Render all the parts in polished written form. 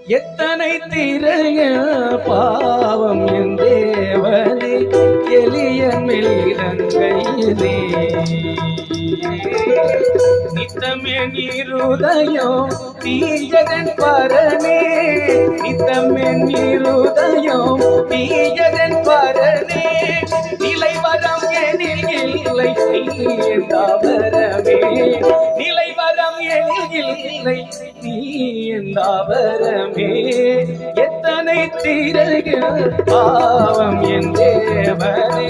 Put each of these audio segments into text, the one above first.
எத்தனை திரைய பாவம் என் தேவனே, எளிய மெல்லிரங்கையிலே நித்தமே நீருதயம் தீயதன் பரனே, நித்தமே நீருதயம் தீயதன் பரனே, நிலை வரம் எனில் இல்லை நீந்தாவரமே, நிலை வரம் எனில் இல்லை நீந்தாவரமே. எத்தனை தீரர்கள் பாவம் என் தேவனே,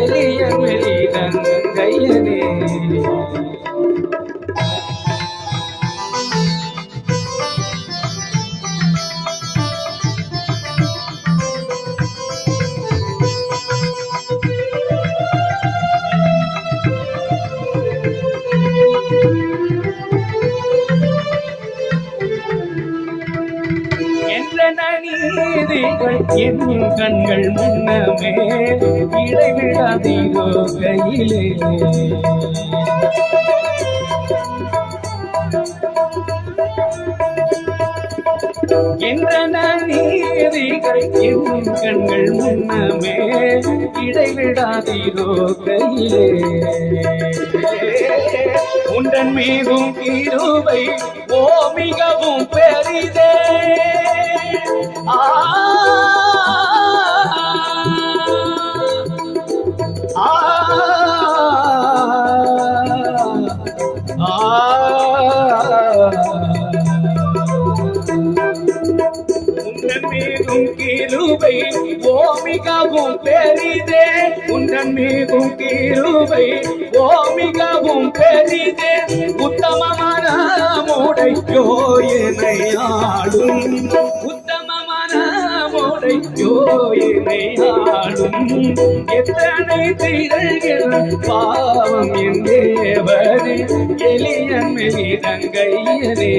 எளிய மெலிதன் கையனே. நீதிகள் என் கண்கள் முன்னமே இடைவிடாதீரோ கையிலே, என்ற நீதிகள் என் கண்கள் முன்னமே இடைவிடாதீரோ கையிலே, உண்டன் மீதும் கிருபை ஓ மிகவும் பெரிதே. உன்னன் மீதும் கிருபை ஓ மிகவும் பெரிதே, உன்னன் மீதும் கிருபை ஓ மிகவும் பெரிதே. உத்தமமான மூடையோ என்னை ஆடும், உத்தமமான மூடையோ என்னை ஆடும். எத்தனை திரள்கள் பாவம் என் தேவனே, எளிய மெலிதங்கையனே.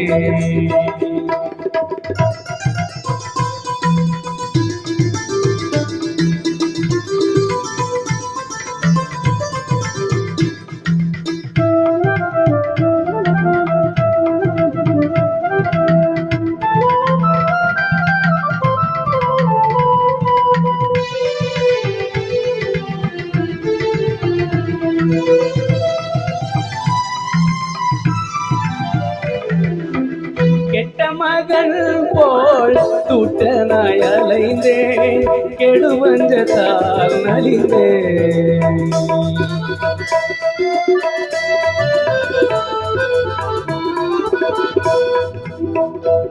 கெட்ட மகன் போல் துட்டனாய் அலைந்தேன், கெடுவஞ்சத்தால் நலிந்தேன்.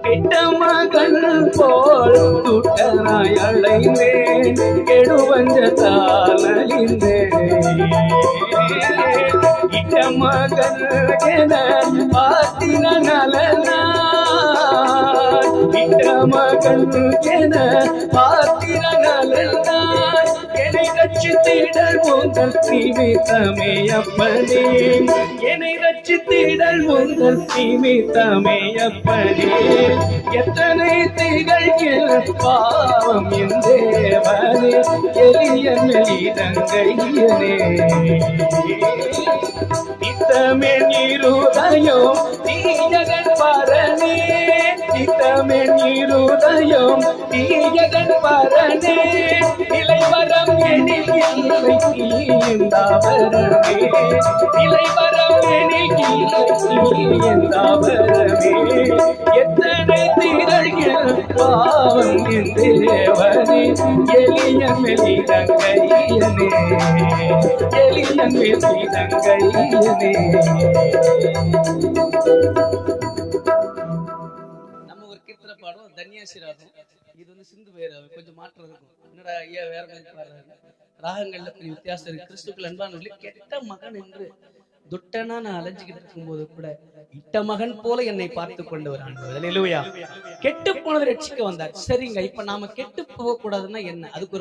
கெட்ட மகன் போல் துட்டனாய் அலைந்தேன், கெடுவஞ்சத்தால் நலிந்தேன். இட்ட மகன் என பாத்தின நலனா, இட்ட மகன் என பாத்திர நலனாய், என்னை ரட்சித்திடல் உங்கள் நிமித்தமே அப்பனே, என்னை ரட்சித்திடல் உங்கள் நிமித்தமே அப்பனே. எத்தனை திகழ்கிற பாவம் என் தேவனே, எளிய மெலிதங்கையனே. நித்தமே நீருதயம் தீயதன் பரனே, நித்தமே நீருதயம் தீயதன் பரனே, நிலை வரம் எனில் இல்லை நீந்தாவரமே, நிலை வரம் எனில் இல்லை நீந்தாவரமே. எத்தனை திரள்கள் பாவம் என் தேவனே, எளிய மெலிதங்கையனே, எளிய மெலிதங்கையனே. பாடம் தன்யாசிராகும். இது வந்து சிந்து வேறாகும், கொஞ்சம் மாற்றம் இருக்கும். என்னடா ஐயா வேற மாதிரி பாடுறாங்க, ராகங்கள்ல கொஞ்சம் வித்தியாசம் இருக்கு. கிறிஸ்துக்கள் அன்பானவர்களே, கெட்ட மகன் என்று துட்டனா நான் அலைஞ்சுக்கிட்டு இருக்கும்போது கூட இட்ட மகன் போல என்னை பார்த்து கொண்டவர் ஆண்டவர். அல்லேலூயா. கெட்டு போனதை ரட்சிக்க வந்தார். சரிங்க, இப்ப நாம கெட்டு போக கூடாதுன்னா என்ன? அதுக்கு ஒரு